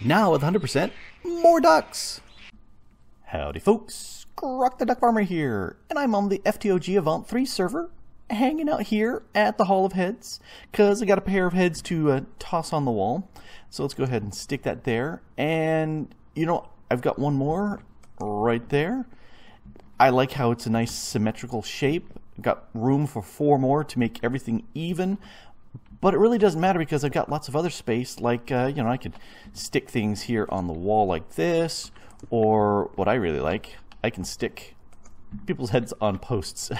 Now with 100% more ducks. Howdy folks, Grok the DuckFarmer here, and I'm on the FTOG Avant3 server, hanging out here at the Hall of Heads, because I got a pair of heads to toss on the wall. So let's go ahead and stick that there, and you know, I've got one more right there. I like how it's a nice symmetrical shape. Got room for 4 more to make everything even. But it really doesn't matter because I've got lots of other space, like, you know, I could stick things here on the wall like this, or what I really like, I can stick people's heads on posts.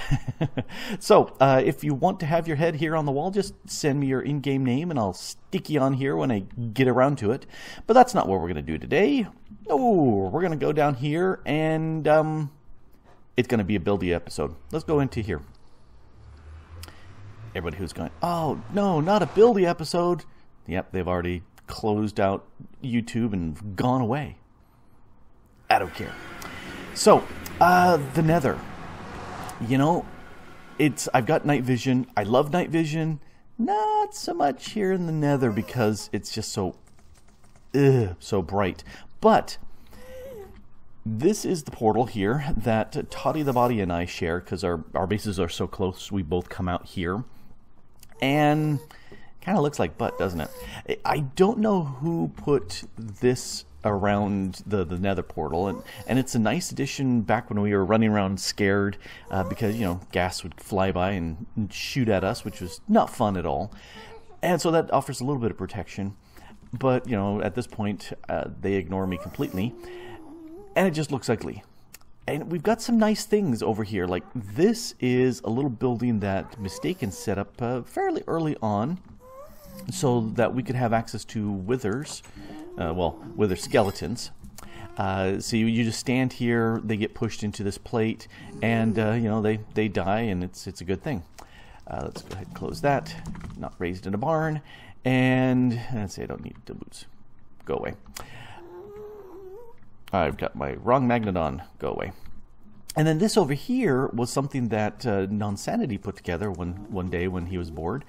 So, if you want to have your head here on the wall, just send me your in-game name and I'll stick you on here when I get around to it. But that's not what we're going to do today. Oh, we're going to go down here and, it's going to be a buildy episode. Let's go into here. Everybody who's going, oh, no, not a buildy episode. Yep, they've already closed out YouTube and gone away. I don't care. So, the Nether. You know, I've got night vision. I love night vision. Not so much here in the Nether because it's just so bright. But this is the portal here that Toddy the Body and I share because our bases are so close. We both come out here. And kind of looks like butt, doesn't it? I don't know who put this around the Nether portal, and it's a nice addition back when we were running around scared because, you know, gas would fly by and shoot at us, which was not fun at all. And so that offers a little bit of protection. But, you know, at this point, they ignore me completely, and it just looks ugly. And we've got some nice things over here. Like, this is a little building that Mistaken set up fairly early on so that we could have access to withers, wither skeletons. So you just stand here, they get pushed into this plate, and, you know, they die, and it's a good thing. Let's go ahead and close that. Not raised in a barn. And let's say I don't need the boots. Go away. I've got my wrong magnet on. Go away. And then this over here was something that Nonsanity put together one day when he was bored,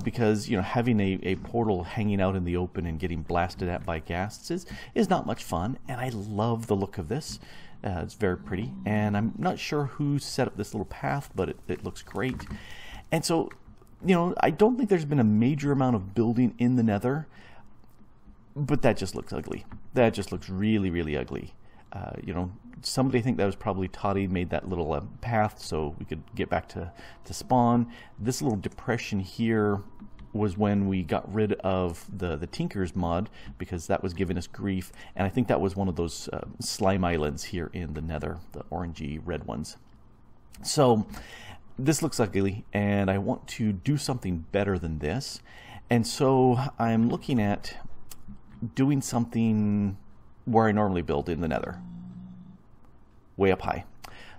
because, you know, having a portal hanging out in the open and getting blasted at by ghasts is not much fun, and I love the look of this. It's very pretty, and I'm not sure who set up this little path, but it looks great. And so, you know, I don't think there's been a major amount of building in the Nether, but that just looks ugly. That just looks really, really ugly. You know, somebody, I think that was probably Toddy, made that little path so we could get back to spawn. This little depression here was when we got rid of the Tinkers mod, because that was giving us grief. And I think that was one of those slime islands here in the Nether, the orangey red ones. So this looks ugly, and I want to do something better than this. And so I'm looking at doing something where I normally build in the Nether, way up high.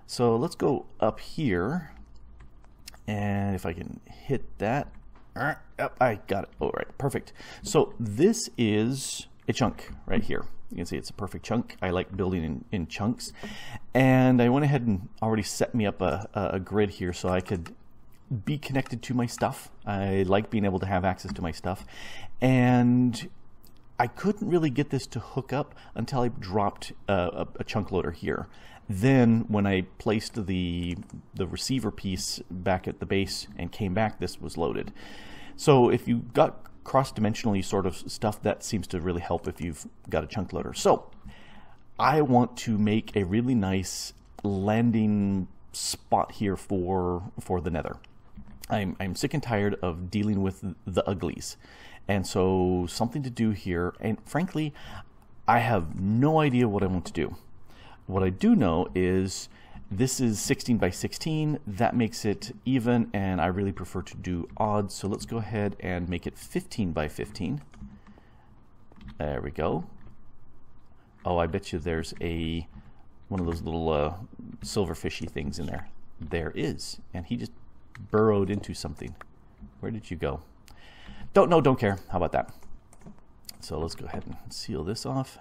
So let's go up here, and if I can hit that, I got it. All right, perfect. So this is a chunk right here. You can see it's a perfect chunk. I like building in chunks, and I went ahead and already set me up a grid here so I could be connected to my stuff. I like being able to have access to my stuff, and I couldn't really get this to hook up until I dropped a chunk loader here. Then when I placed the receiver piece back at the base and came back, this was loaded. So if you got cross-dimensionally sort of stuff, that seems to really help if you've got a chunk loader. So I want to make a really nice landing spot here for the Nether. I'm sick and tired of dealing with the uglies. And so something to do here, and frankly, I have no idea what I want to do. What I do know is this is 16 by 16. That makes it even, and I really prefer to do odd. So let's go ahead and make it 15 by 15. There we go. Oh, I bet you there's one of those little silverfishy things in there. There is, and he just burrowed into something. Where did you go? Don't know, don't care. How about that? So let's go ahead and seal this off.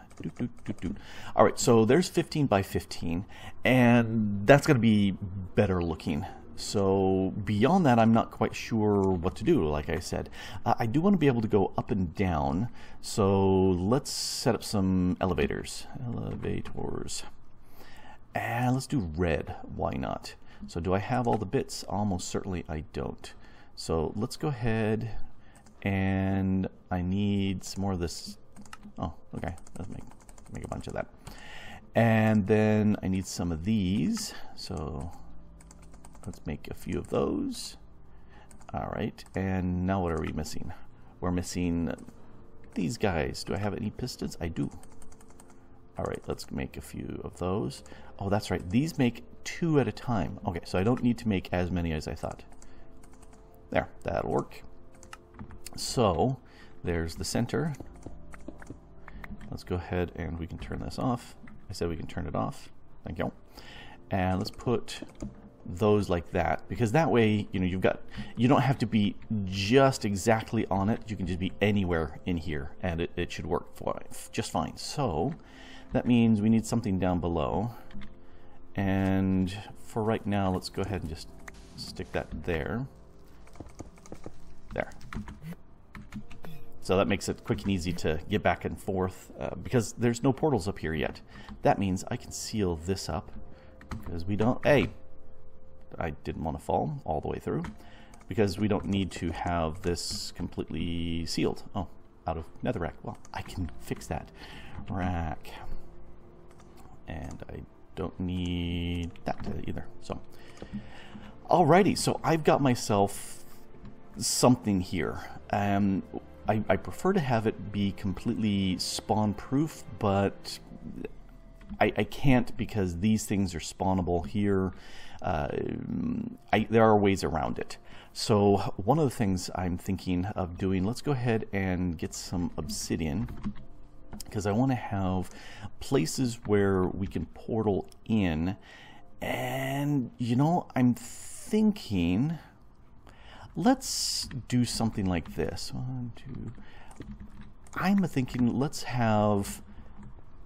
All right, so there's 15 by 15, and that's going to be better looking. So beyond that, I'm not quite sure what to do, like I said. I do want to be able to go up and down, so let's set up some elevators. Elevators. And let's do red, why not? So do I have all the bits? Almost certainly I don't. So let's go ahead, and I need some more of this. Oh, okay, let's make a bunch of that. And then I need some of these, so let's make a few of those. All right, and now what are we missing? We're missing these guys. Do I have any pistons? I do. All right, let's make a few of those. Oh, that's right. These make 2 at a time. Okay, so I don't need to make as many as I thought. There, that'll work. So there's the center. Let's go ahead and we can turn this off. I said we can turn it off. Thank you. And let's put those like that, because that way, you know, you don't have to be just exactly on it. You can just be anywhere in here, and it should work just fine. So that means we need something down below, and for right now, let's go ahead and just stick that there. There. So that makes it quick and easy to get back and forth, because there's no portals up here yet. That means I can seal this up, because we don't... Hey! I didn't want to fall all the way through, because we don't need to have this completely sealed. Oh, out of netherrack. Well, I can fix that. Rack. And I don't need that either. So, alrighty, so I've got myself something here. I prefer to have it be completely spawn proof, but I can't, because these things are spawnable here. There are ways around it. So one of the things I'm thinking of doing, let's go ahead and get some obsidian, because I want to have places where we can portal in. And you know, I'm thinking, let's do something like this. 1, 2. I'm thinking let's have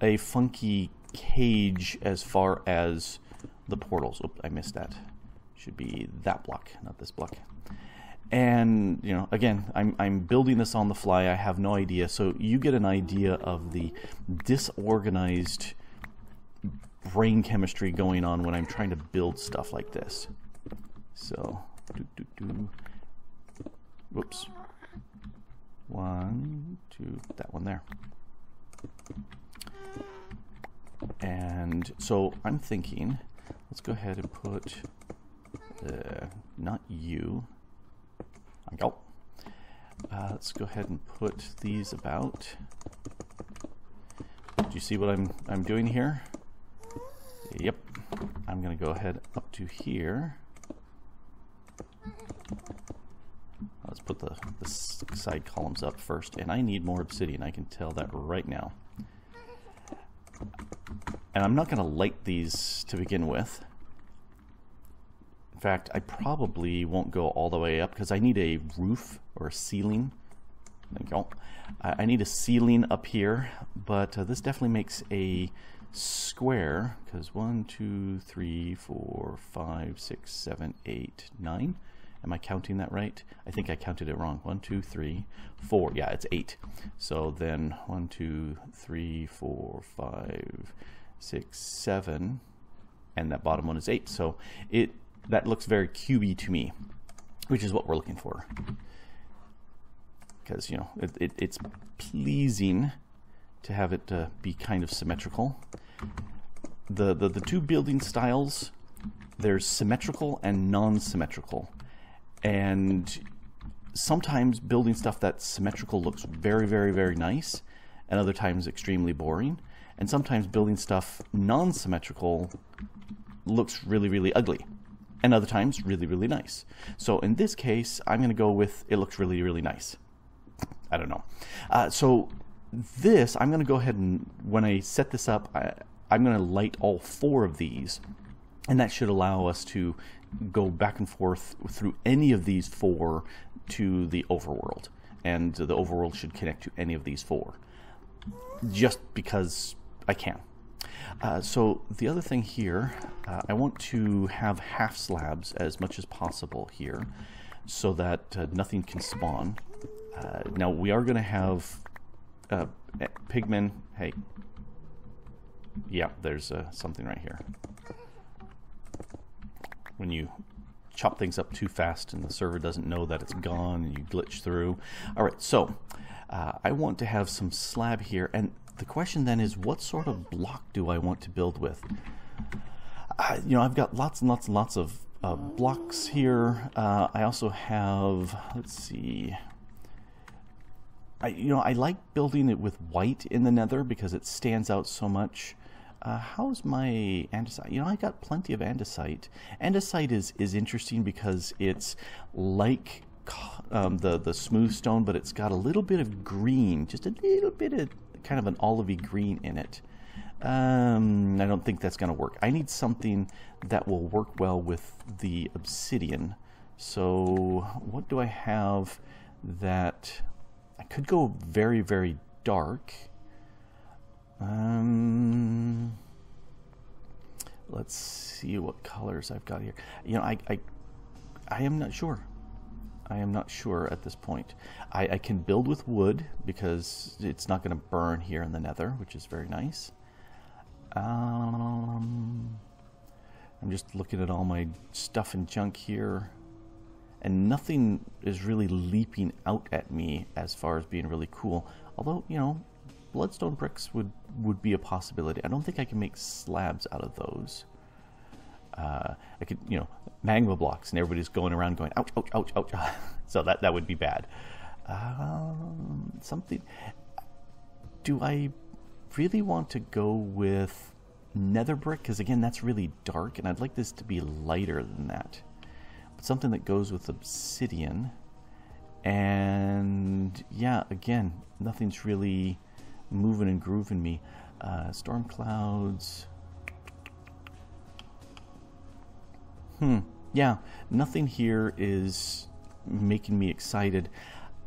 a funky cage as far as the portals. Oops, I missed that. Should be that block, not this block. And you know, again, I'm building this on the fly. I have no idea, so you get an idea of the disorganized brain chemistry going on when I'm trying to build stuff like this. So, whoops. 1, 2, that one there. And so I'm thinking, let's go ahead and put, not you. Go. Let's go ahead and put these about. Do you see what I'm doing here? Yep. I'm going to go ahead up to here. Let's put the side columns up first, and I need more obsidian. I can tell that right now. And I'm not going to light these to begin with. In fact, I probably won't go all the way up, because I need a roof or a ceiling. There you go. I need a ceiling up here, but this definitely makes a square, because 1, 2, 3, 4, 5, 6, 7, 8, 9. Am I counting that right? I think I counted it wrong. 1, 2, 3, 4. Yeah, it's 8. So then 1, 2, 3, 4, 5, 6, 7, and that bottom one is 8. So that looks very cubey to me, which is what we're looking for. Because, you know, it's pleasing to have it be kind of symmetrical. The two building styles, there's symmetrical and non-symmetrical. And sometimes building stuff that's symmetrical looks very, very, very nice, and other times extremely boring. And sometimes building stuff non-symmetrical looks really, really ugly, and other times really, really nice. So in this case, I'm going to go with it looks really, really nice. I don't know. So this, I'm going to go ahead and, when I set this up, I'm going to light all 4 of these, and that should allow us to go back and forth through any of these 4 to the overworld, and the overworld should connect to any of these 4, just because I can. So the other thing here, I want to have half slabs as much as possible here so that nothing can spawn. Now we are going to have pigmen. Hey, yeah, there's something right here. When you chop things up too fast and the server doesn't know that it's gone and you glitch through. All right, so I want to have some slab here, and the question then is, what sort of block do I want to build with? You know, I've got lots and lots and lots of blocks here. I also have, let's see, I like building it with white in the Nether because it stands out so much. How's my andesite? You know, I got plenty of andesite. Andesite is interesting because it's like the smooth stone, but it's got a little bit of green, just a little bit of kind of an olivey green in it. I don't think that's going to work. I need something that will work well with the obsidian. So what do I have that I could go very, very dark? Let's see what colors I've got here. You know, I am not sure. I am not sure at this point. I can build with wood because it's not going to burn here in the Nether, which is very nice. I'm just looking at all my stuff and junk here, and nothing is really leaping out at me as far as being really cool. Although, you know, bloodstone bricks would be a possibility. I don't think I can make slabs out of those. I could, you know, magma blocks, and everybody's going around going, ouch, ouch, ouch, ouch. So that would be bad. Something. Do I really want to go with nether brick? Because again, that's really dark, and I'd like this to be lighter than that. But something that goes with obsidian. And yeah, again, nothing's really moving and grooving me. Storm clouds. Yeah, nothing here is making me excited.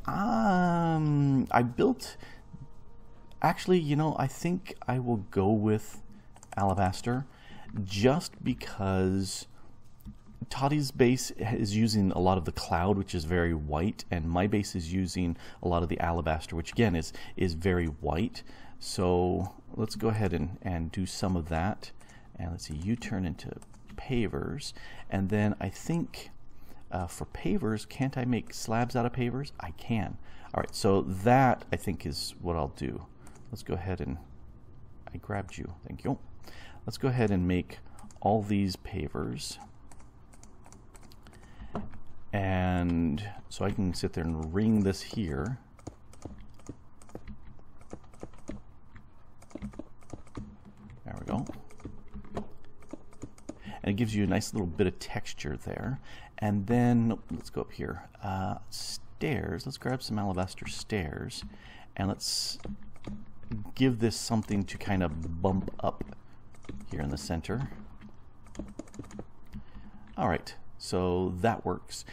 I built... Actually, you know, I think I will go with alabaster just because Toddy's base is using a lot of the cloud, which is very white, and my base is using a lot of the alabaster, which again is very white. So let's go ahead and do some of that. And let's see, you turn into pavers. And then I think for pavers, can't I make slabs out of pavers? I can. All right, so that I think is what I'll do. Let's go ahead and, I grabbed you, thank you. Let's go ahead and make all these pavers. And so I can sit there and ring this here. There we go. And it gives you a nice little bit of texture there. And then, let's go up here. Stairs, let's grab some alabaster stairs. And let's give this something to kind of bump up here in the center. All right, so that works.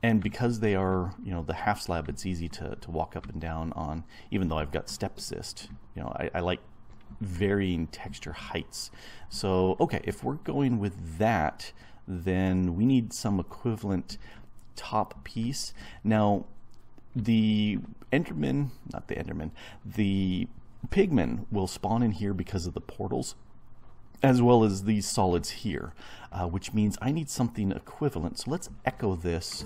And because they are, you know, the half slab, it's easy to walk up and down on, even though I've got step assist. You know, I like varying texture heights. So, okay, if we're going with that, then we need some equivalent top piece. Now, the Enderman, not the Enderman, the pigmen will spawn in here because of the portals, as well as these solids here, which means I need something equivalent. So let's echo this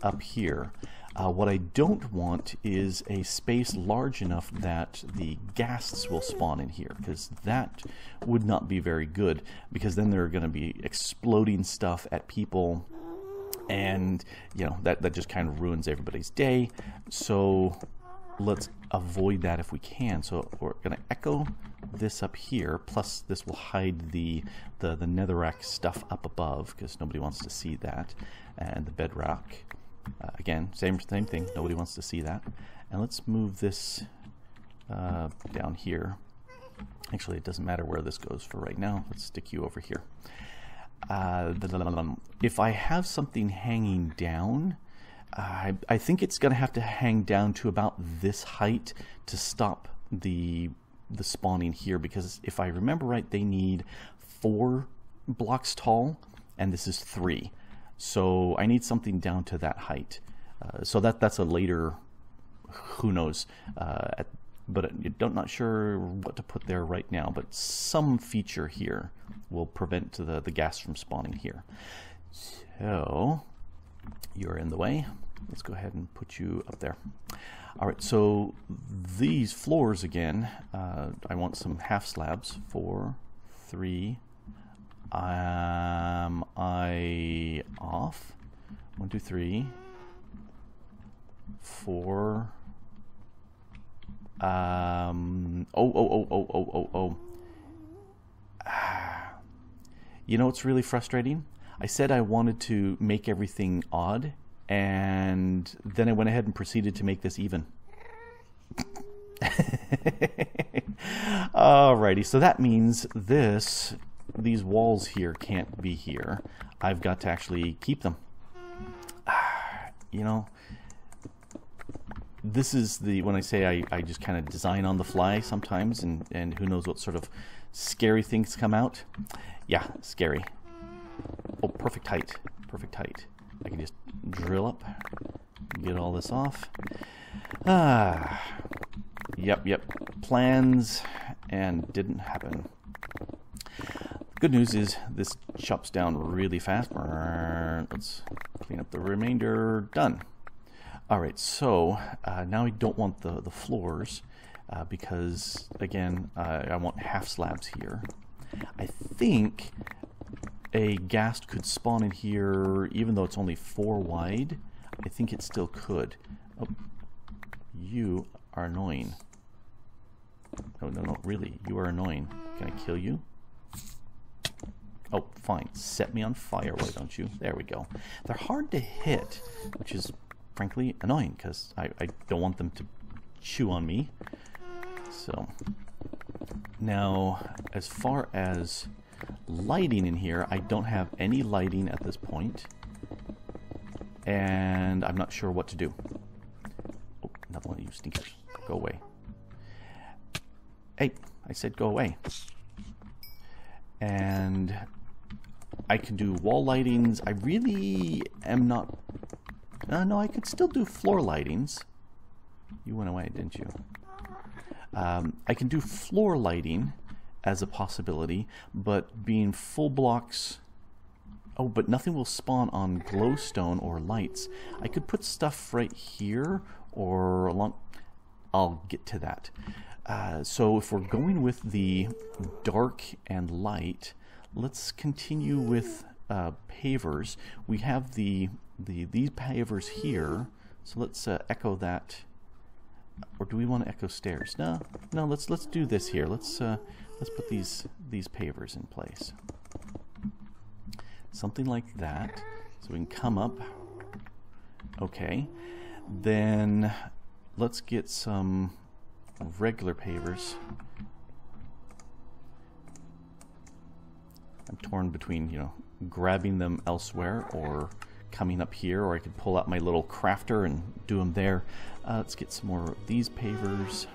up here. What I don't want is a space large enough that the ghasts will spawn in here, because that would not be very good, because then they're going to be exploding stuff at people, and you know that just kind of ruins everybody's day. So let's avoid that if we can. So we're going to echo this up here, plus this will hide the netherrack stuff up above, because nobody wants to see that, and the bedrock. Again, same thing. Nobody wants to see that. And let's move this down here. Actually, it doesn't matter where this goes for right now. Let's stick you over here. If I have something hanging down, I think it's going to have to hang down to about this height to stop the the spawning here, because if I remember right, they need 4 blocks tall, and this is 3. So I need something down to that height. So that's a later, who knows, but I'm not sure what to put there right now, but some feature here will prevent the gas from spawning here. So you're in the way. Let's go ahead and put you up there. All right, so these floors again, I want some half slabs. 4, 3. I off. 1, 2, 3, 4. You know what's really frustrating? I said I wanted to make everything odd, and then I went ahead and proceeded to make this even. Alrighty, so that means these walls here can't be here. I've got to actually keep them. You know, this is when I say I just kind of design on the fly sometimes, and who knows what sort of scary things come out. Yeah, scary. Oh, perfect height. Perfect height. I can just drill up, get all this off. Yep. Plans, and didn't happen. Good news is this chops down really fast. Let's clean up the remainder. Done. Alright, so now I don't want the floors because, again, I want half slabs here. I think a ghast could spawn in here even though it's only 4 wide. I think it still could. Oh, you are annoying. No, really, you are annoying. Can I kill you? Oh, fine. Set me on fire, why don't you? There we go. They're hard to hit, which is frankly annoying because I don't want them to chew on me. So now, as far as lighting in here, I don't have any lighting at this point, and I'm not sure what to do. Oh, another one of you sneakers. Go away. Hey, I said go away. And I can do wall lightings. I really am not... no, I could still do floor lightings. You went away, didn't you? I can do floor lighting as a possibility, but being full blocks... Oh, but nothing will spawn on glowstone or lights. I could put stuff right here or along... I'll get to that. So if we're going with the dark and light, let's continue with pavers. We have these pavers here, so let's echo that. Or do we want to echo stairs? No, let's do this here. Let's put these pavers in place. Something like that, so we can come up. Okay, then let's get some regular pavers. I'm torn between, grabbing them elsewhere or coming up here, or I could pull out my little crafter and do them there. Let's get some more of these pavers.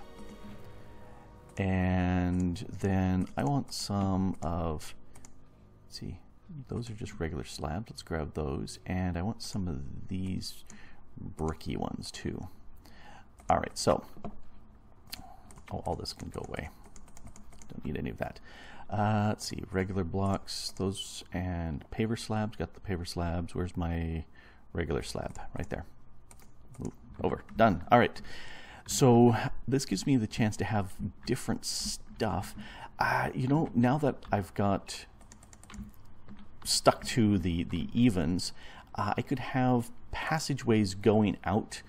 And then I want some of, let's see, those are just regular slabs. Let's grab those. And I want some of these bricky ones too. All right, so all this can go away. Don't need any of that. Let's see, regular blocks, those, and paver slabs. Got the paver slabs. Where's my regular slab? Right there. Move over. Done. All right. So this gives me the chance to have different stuff. Now that I've got stuck to the evens, I could have passageways going out,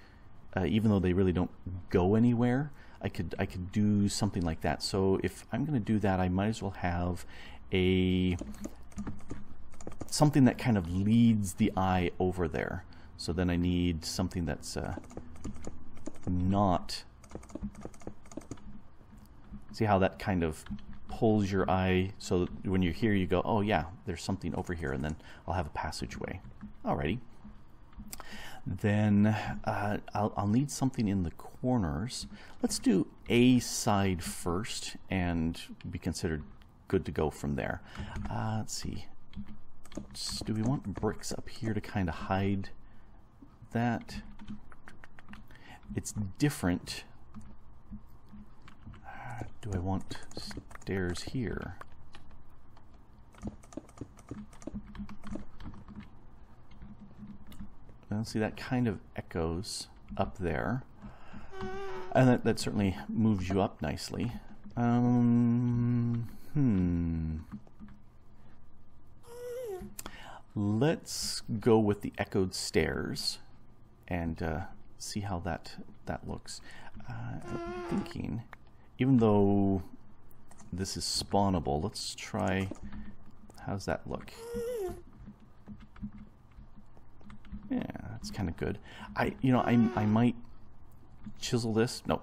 even though they really don't go anywhere. I could do something like that. So if I'm going to do that, I might as well have something that kind of leads the eye over there. So then I need something that's not... See how that kind of pulls your eye, so that when you're here you go, oh yeah, there's something over here, and then I'll have a passageway. Alrighty. Then I'll need something in the corners. Let's do a side first and be considered good to go from there. Let's see. Do we want bricks up here to kind of hide that? It's different. Do I want stairs here? Well, see, that kind of echoes up there. And that certainly moves you up nicely. Let's go with the echoed stairs and see how that looks. I'm thinking, even though this is spawnable, let's try. How does that look? Yeah, that's kind of good. I might chisel this. No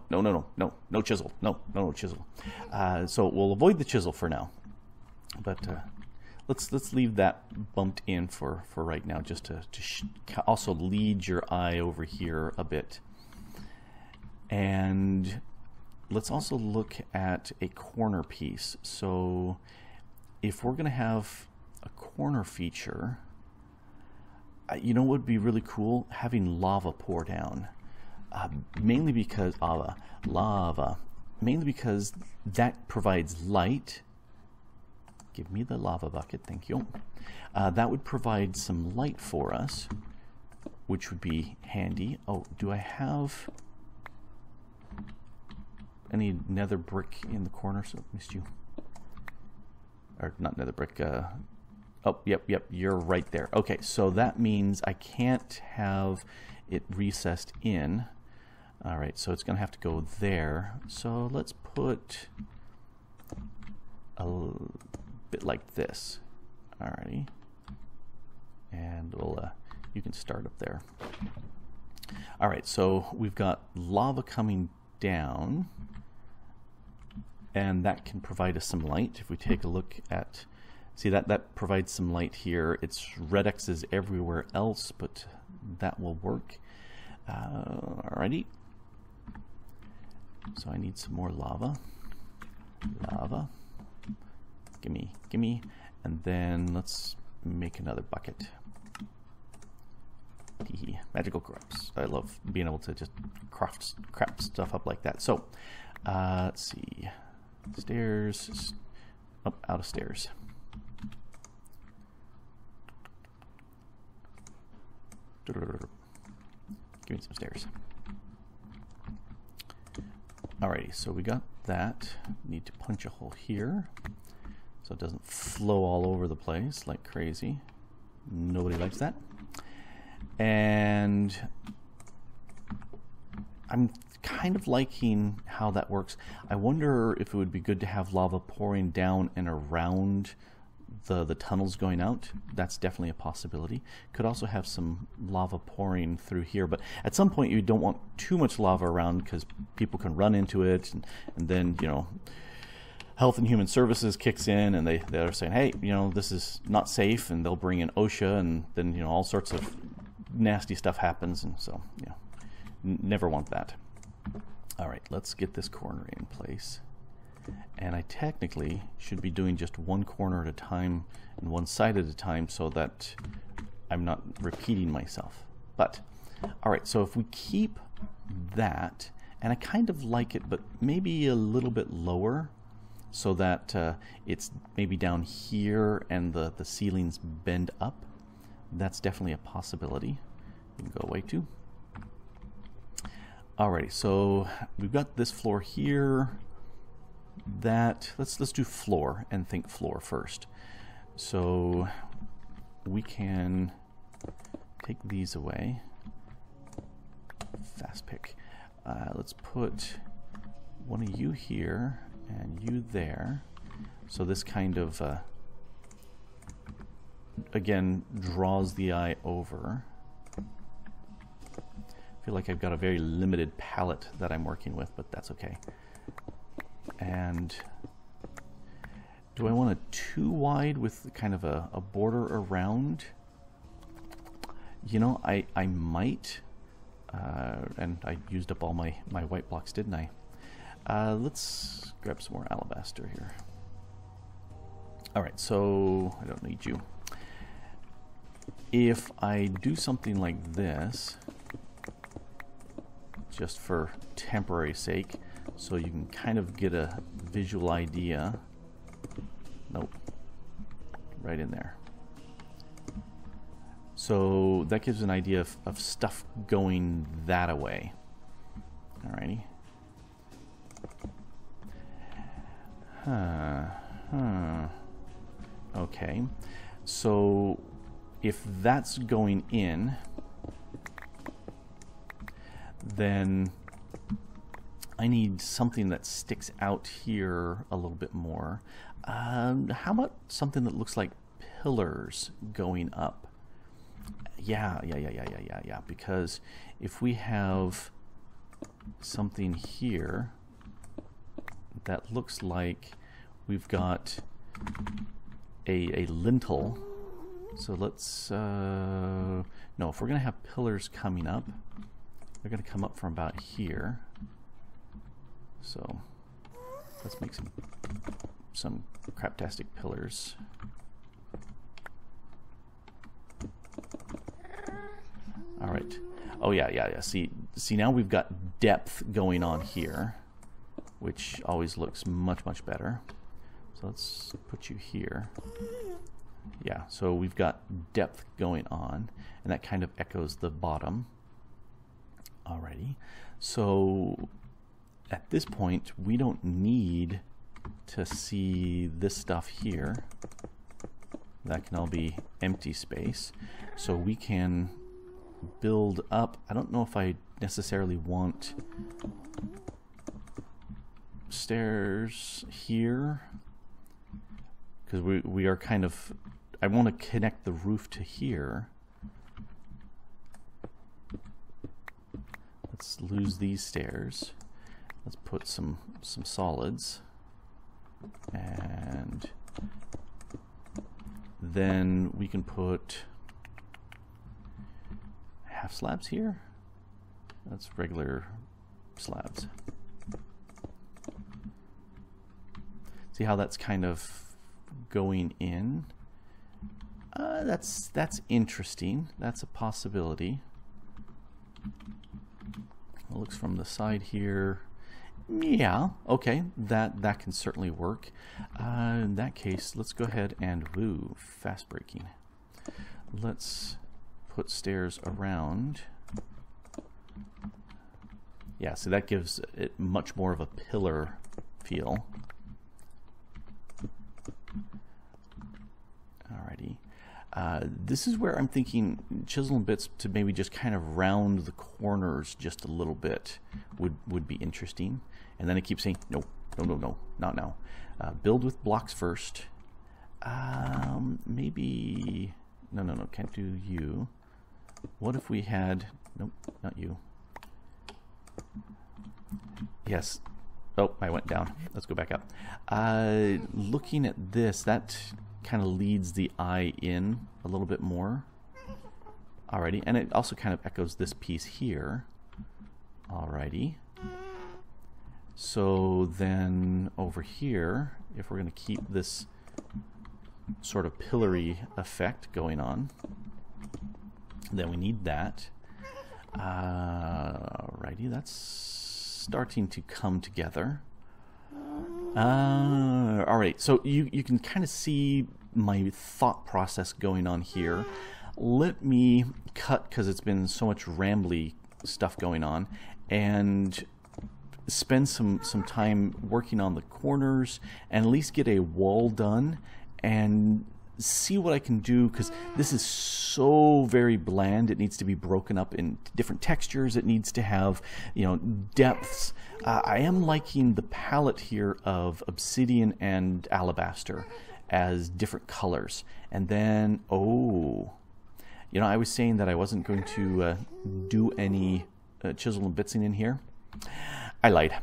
chisel. No chisel. So we'll avoid the chisel for now. But let's leave that bumped in for right now, just to also lead your eye over here a bit. And let's also look at a corner piece. So if we're going to have a corner feature, you know what would be really cool? Having lava pour down. Mainly because lava. Mainly because that provides light. Give me the lava bucket, thank you. That would provide some light for us, which would be handy. Oh, do I have any nether brick in the corner? So missed you. Or not nether brick. Oh, yep, you're right there. Okay, so that means I can't have it recessed in. All right, so it's going to have to go there. So let's put a bit like this. Alrighty, and we'll you can start up there. All right, so we've got lava coming down, and that can provide us some light. If we take a look at, see that provides some light here. It's red X's everywhere else, but that will work. Alrighty. So I need some more lava. Lava. Gimme. And then let's make another bucket. Magical crops. I love being able to just craft stuff up like that. So, let's see. Stairs. Oh, out of stairs. Give me some stairs. Alrighty, so we got that. Need to punch a hole here so it doesn't flow all over the place like crazy. Nobody likes that. And I'm kind of liking how that works. I wonder if it would be good to have lava pouring down and around the tunnels going out. That's definitely a possibility. Could also have some lava pouring through here, but at some point you don't want too much lava around because people can run into it, and then, you know, Health and Human Services kicks in, and they're saying, hey, you know, this is not safe, and they'll bring in OSHA, and then, you know, all sorts of nasty stuff happens, and so, you know, never want that. All right, let's get this corner in place. And I technically should be doing just one corner at a time and one side at a time so that I'm not repeating myself. But, all right, so if we keep that, and I kind of like it, but maybe a little bit lower so that it's maybe down here and the ceilings bend up, that's definitely a possibility. You can go away too. Alrighty, so we've got this floor here. That let's do floor and think floor first. So we can take these away. Fast pick. Let's put one of you here and you there. So this kind of again draws the eye over. I feel like I've got a very limited palette that I'm working with, but that's okay. And do I want it too wide with kind of a border around? You know, I might, and I used up all my white blocks, didn't I? Let's grab some more alabaster here. Alright, so I don't need you. If I do something like this, just for temporary sake, so you can kind of get a visual idea. Nope. Right in there. So that gives an idea of stuff going that away. Alrighty. Okay. So if that's going in, then I need something that sticks out here a little bit more. How about something that looks like pillars going up? Yeah. Because if we have something here that looks like we've got a lintel. So let's, no, if we're going to have pillars coming up, they're going to come up from about here. So let's make some craptastic pillars. All right. Oh yeah. See now we've got depth going on here, which always looks much better. So let's put you here. Yeah, so we've got depth going on, and that kind of echoes the bottom. Alrighty. So at this point, we don't need to see this stuff here. That can all be empty space. So we can build up. I don't know if I necessarily want stairs here, because we are kind of, I want to connect the roof to here. Let's lose these stairs. Let's put some solids, and then we can put half slabs here. That's regular slabs. See how that's kind of going in? That's interesting. That's a possibility. It looks from the side here. Yeah, okay, that can certainly work. In that case, let's go ahead and fast braking. Let's put stairs around. Yeah, so that gives it much more of a pillar feel. Alrighty. This is where I'm thinking chisel and bits to maybe just kind of round the corners just a little bit would be interesting. And then I keep saying, no, not now. Build with blocks first. Maybe, no, can't do you. What if we had, nope, not you. Yes. Oh, I went down. Let's go back up. Looking at this, that kind of leads the eye in a little bit more. Alrighty, and it also kind of echoes this piece here. Alrighty. So then over here, if we're going to keep this sort of pillory effect going on, then we need that. Alrighty, that's starting to come together. Alright, so you can kind of see my thought process going on here. Let me cut, because it's been so much rambly stuff going on, and spend some time working on the corners and at least get a wall done and see what I can do, because this is so very bland. It needs to be broken up in different textures. It needs to have, you know, depths. I am liking the palette here of obsidian and alabaster as different colors. And then, oh, you know, I was saying that I wasn't going to do any chisel and bitsing in here. I lied,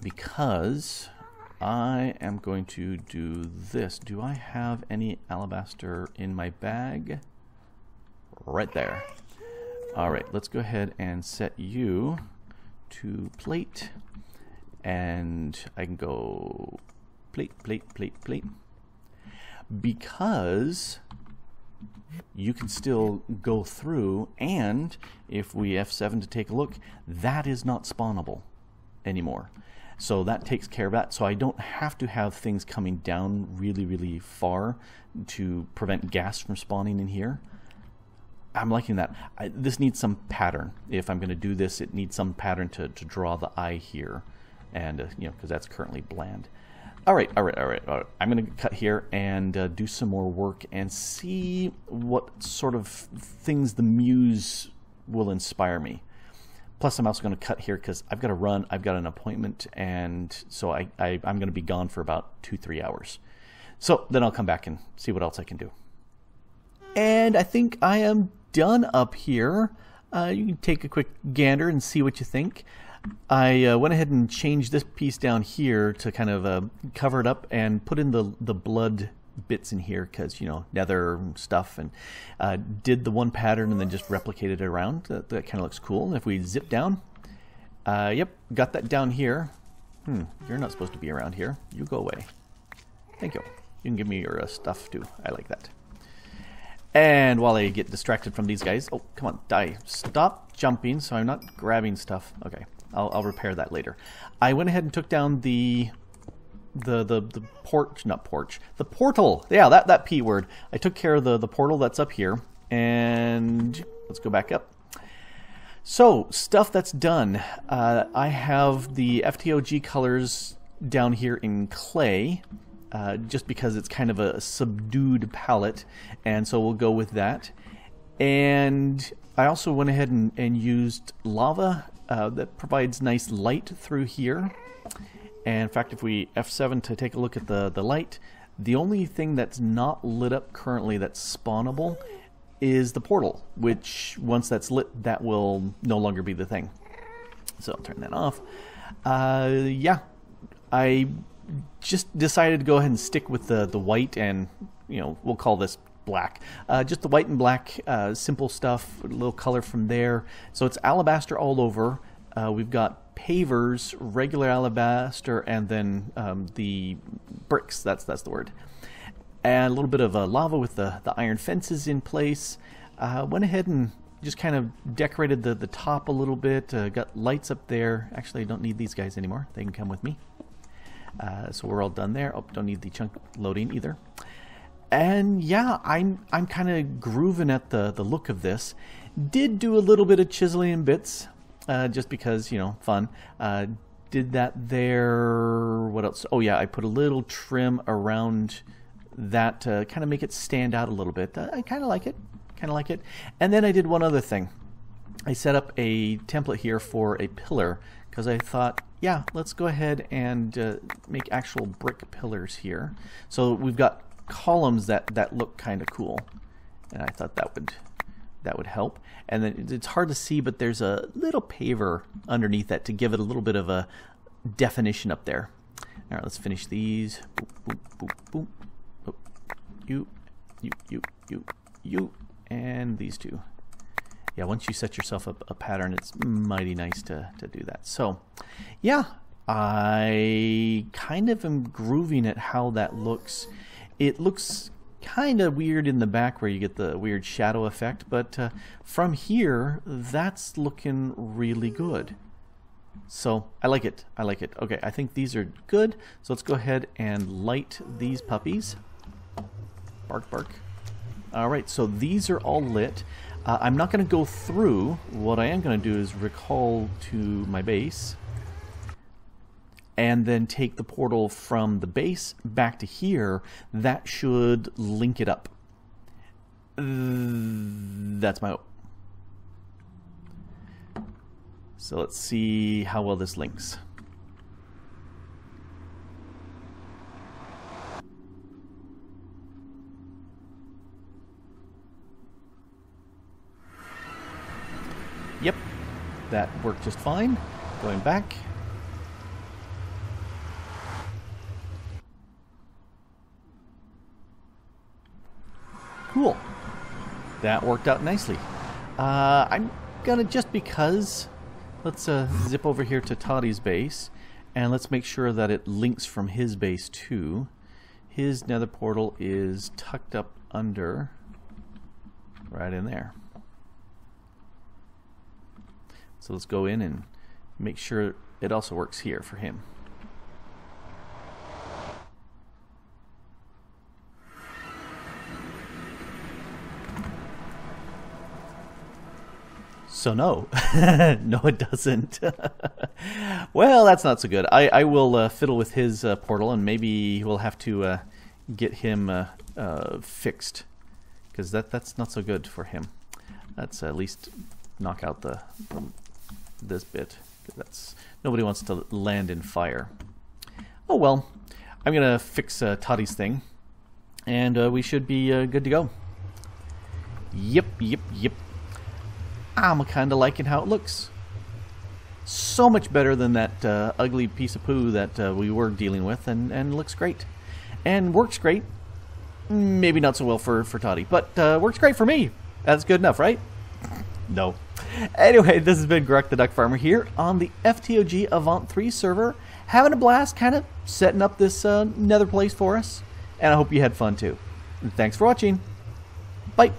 because I am going to do this. Do I have any alabaster in my bag? right there. Alright, let's go ahead and set you to plate. And I can go plate, plate, plate, plate. Because you can still go through, and if we F7 to take a look, that is not spawnable anymore. So that takes care of that. So I don't have to have things coming down really, really far to prevent gas from spawning in here. I'm liking that. This needs some pattern. If I'm going to do this, it needs some pattern to draw the eye here. And, you know, because that's currently bland. All right. I'm going to cut here and do some more work and see what sort of things the muse will inspire me. Plus, I'm also going to cut here because I've got to run. I've got an appointment, and so I'm going to be gone for about 2-3 hours. So then I'll come back and see what else I can do. And I think I am done up here. You can take a quick gander and see what you think. I went ahead and changed this piece down here to kind of cover it up and put in the blood bits in here because, you know, nether stuff, and did the one pattern and then just replicated it around. That kind of looks cool. And if we zip down, yep, got that down here. You're not supposed to be around here. You go away. Thank you. You can give me your stuff too. I like that. And while I get distracted from these guys, oh, come on, die. Stop jumping so I'm not grabbing stuff. Okay, I'll repair that later. I went ahead and took down the portal. Yeah, that P word. I took care of the portal that's up here. And let's go back up. So, stuff that's done. I have the FTOG colors down here in clay. Just because it's kind of a subdued palette, and so we'll go with that. And I also went ahead and used lava that provides nice light through here. And in fact, if we F7 to take a look at the light, the only thing that's not lit up currently that's spawnable is the portal, which once that's lit, that will no longer be the thing. So I'll turn that off. Yeah, I just decided to go ahead and stick with the white, and you know, we'll call this black. Just the white and black, simple stuff, a little color from there. So it's alabaster all over. We've got pavers, regular alabaster, and then the bricks, that's the word. And a little bit of lava with the iron fences in place. Went ahead and just kind of decorated the top a little bit. Got lights up there. Actually, I don't need these guys anymore. They can come with me. So we're all done there. Oh, don't need the chunk loading either. And yeah, I'm kind of grooving at the look of this. Did do a little bit of chiseling in bits, just because, you know, fun. Did that there. What else? Oh yeah, I put a little trim around that to kind of make it stand out a little bit. I kind of like it. And then I did one other thing. I set up a template here for a pillar because I thought, yeah, let's go ahead and make actual brick pillars here. So we've got columns that look kind of cool, and I thought that would help. And then it's hard to see, but there's a little paver underneath that to give it a little bit of a definition up there. All right, let's finish these. Boop, boop, boop, boop. Oh, you, and these two. Yeah, once you set yourself up a pattern, it's mighty nice to do that. So, yeah, I kind of am grooving at how that looks. It looks kind of weird in the back where you get the weird shadow effect, but from here, that's looking really good. So, I like it. Okay, I think these are good. So let's go ahead and light these puppies. Bark, bark. All right, so these are all lit. I'm not going to go through. What I am going to do is recall to my base and then take the portal from the base back to here. That should link it up. That's my hope. So let's see how well this links. Yep, that worked just fine. Going back. Cool. That worked out nicely. I'm gonna, just because, let's zip over here to Toddy's base, and let's make sure that it links from his base too. His nether portal is tucked up under, right in there. So let's go in and make sure it also works here for him. So no, no it doesn't. Well, that's not so good. I will fiddle with his portal, and maybe we'll have to get him fixed, because that's not so good for him. Let's at least knock out this bit. That's, nobody wants to land in fire. Oh well, I'm gonna fix Toddy's thing, and we should be good to go. Yep. I'm kind of liking how it looks. So much better than that ugly piece of poo that we were dealing with, and looks great. And works great. Maybe not so well for Toddy, but works great for me. That's good enough, right? No. Anyway, this has been Grok the DuckFarmer here on the FTOG Avant3 server. Having a blast, kind of setting up this nether place for us. And I hope you had fun too. And thanks for watching. Bye.